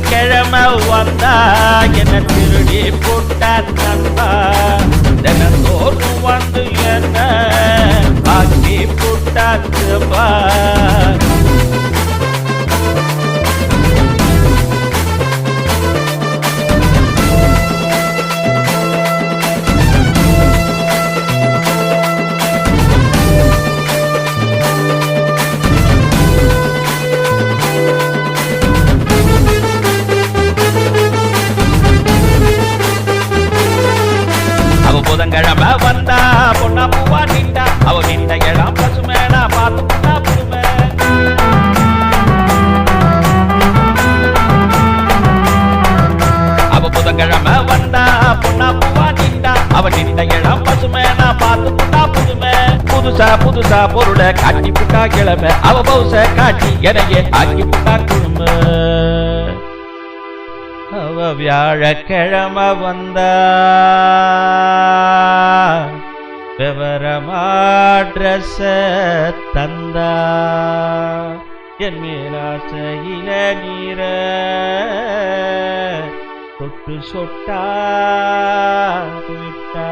கிழமை வந்தா என்ன திருடி போட்டா நண்பா தினந்தோறும் வந்து என்ன ஆக்கி போட்டாச்சுப்பா புதன்கிழமை வந்தா பொண்ணா பூவா நின்றா அவ நின்ற இடம் பசுமேனா பார்த்து பொண்ணா புதுமை அவ புதன்கிழமை வந்தா பொண்ணா பூவா நின்றா அவ நின்ற இடம் பசுமேனா பார்த்து பொண்ணா புதுமை புதுசா புதுசா பொருளை காட்டி புட்டா கிழமை அவ பௌச காட்டி எனையே ஆக்கி புட்டா குழுமை அவ வியாழக்கிழமை வந்தா விவரமா ட்ரெஸ் தந்தா என் மேலாசையில நீர தொட்டு சொட்டா விட்டா